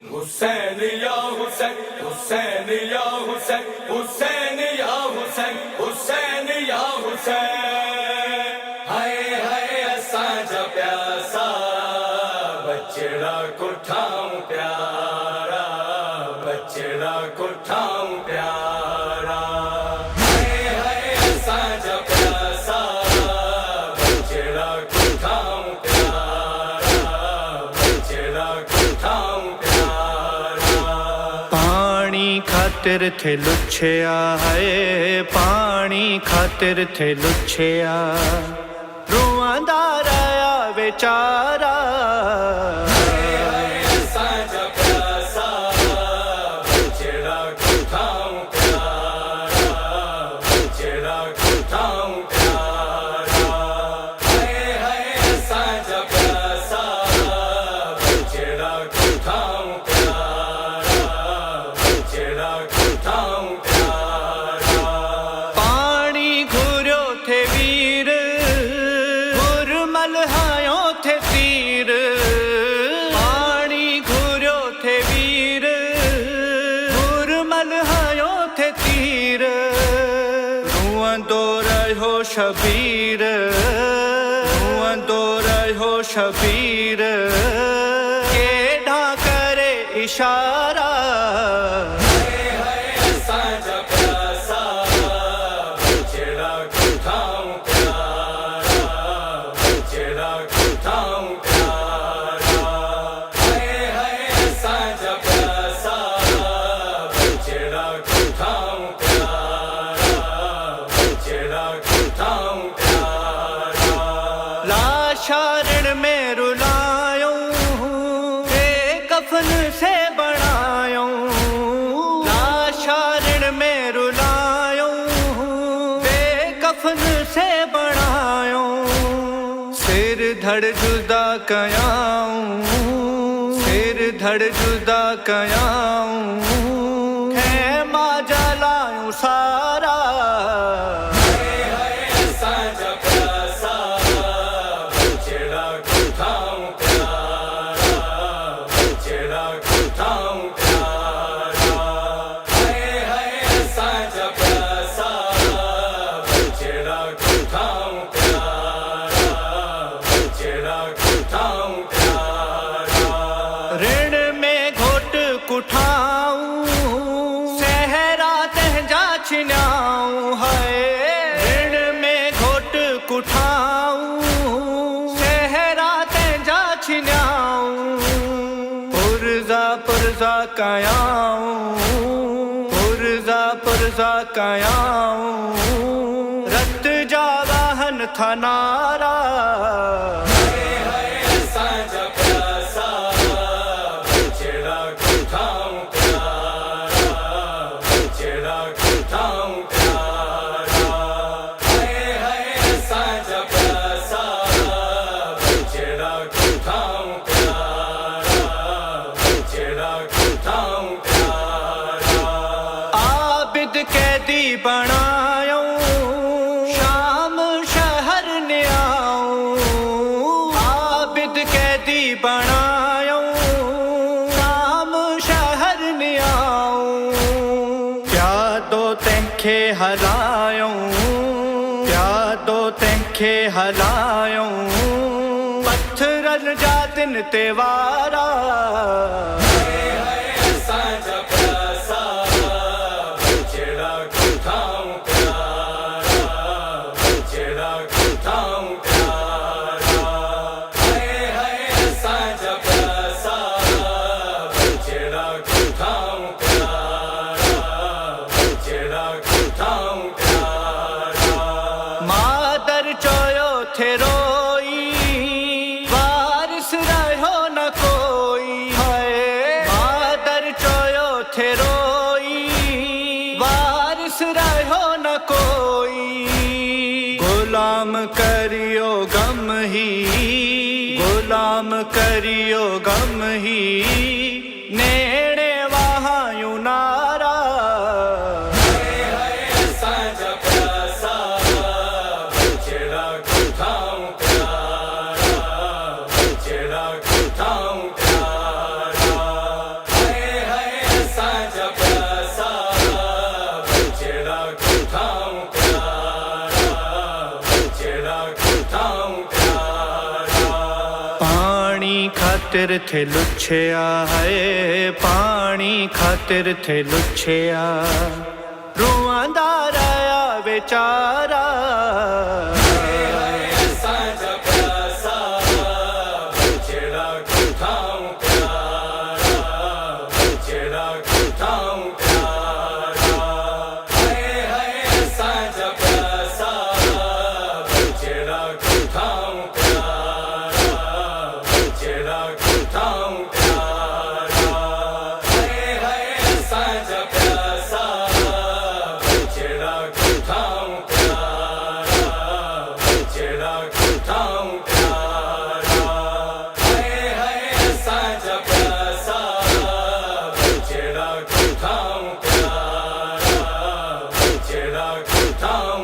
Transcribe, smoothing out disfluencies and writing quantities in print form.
हुसैन या हुसैन, हुसैन या हुसैन, हुसैन या हुसैन, हुसैन या हुसैन। हाय हाय असांजा प्यासा बचड़ा को ठाऊं प्यारा, बचड़ा को ठाऊं प्यारा। हाय हाय असांजा प्यासा बचड़ा को ठाऊं प्यारा, बचड़ा को ठाऊं प्यारा। पानी खातिर थे लुच्छया है, पानी खातिर थे लुच्छया, रुआंदा रहा बेचारा। असांजा प्यासा बचड़ा को ठाऊं प्यारा, बचड़ा को ठाऊं प्यारा। हाय हाय असांजा प्यासा बचड़ा को ठाऊं प्यारा, बचड़ा को ठाऊं प्यारा। पानी घुर्यो थे वीर, गुरमल हायो थे तीर। पानी घुर्यो थे वीर, गुरमल हायो थे तीर। रुआंदो रहो शबीर, रुआंदो रहो शबीर, केॾा करे इशारा। असांजा प्यासा बचड़ा को ठाऊं प्यारा, बचड़ा को ठाऊं प्यारा। हाय हाय असांजा प्यासा बचड़ा को ठाऊं प्यारा, बचड़ा को ठाऊं प्यारा। लाशारण में रुलायूं, बेकफन से बनायूं। लाशारण में रुलायूं, बेकफन से बनायूं। सिर धड़ जुदा कयाऊं, सिर धड़ जुदा कयाऊं। खेमा जलायूं सारा। असांजा प्यासा बचड़ा को ठाऊं प्यारा, बचड़ा को ठाऊं प्यारा। हाय हाय असांजा प्यासा बचड़ा को ठाऊं प्यारा, बचड़ा को ठाऊं प्यारा। ऋण में घोट कुठाऊं, सहरा तहजा छिन्याऊं है। ऋण में घोट कुठाऊं, सहरा तहजा छिन्याऊं। पुरजा पुरजा कयाऊं, पुरजा पुरजा कयाऊं। रत जा वाहन था नारा। असांजा प्यासा बचड़ा को ठाऊं प्यारा, बचड़ा को ठाऊं प्यारा। हाय हाय असांजा प्यासा बचड़ा को ठाऊं प्यारा, बचड़ा को ठाऊं प्यारा। आबिद कैदी बनायूं, शाम शहर ने आऊं। आबिद कैदी बनायूं, शाम शहर ने आऊं। क्या तो तंखे हलायूं, क्या तो तंखे हलायूं। पत्थरल जा दिन तेवारा। असांजा प्यासा बचड़ा को ठाऊं प्यारा, बचड़ा को ठाऊं प्यारा। हाय हाय असांजा प्यासा बचड़ा को ठाऊं प्यारा, बचड़ा को ठाऊं प्यारा। मादर चयो थे रोई, वारिस रहो न कोई है। मादर चयो थे रोई, वारिस रहो न कोई। गुलाम करियो गम ही, गुलाम करियो गम ही। नेड़े वहायूं नारा। असांजा प्यासा बचड़ा को ठाऊं प्यारा, बचड़ा को ठाऊं प्यारा। खातिर थे लुच्छिया है, पानी खातिर थे लुच्छिया, रुआंदा रहा बेचारा। साझा प्यासा बछड़ा कुठाऊं प्यारा, बछड़ा कुठाऊं प्यारा। हाय साझा प्यासा बछड़ा कुठाऊं प्यारा, बछड़ा कुठाऊं प्यारा। हाय साझा प्यासा बछड़ा कुठाऊं प्यारा, बछड़ा कुठाऊं प्यारा। हाय साझा प्यासा बछड़ा कुठाऊं प्यारा, बछड़ा कुठाऊं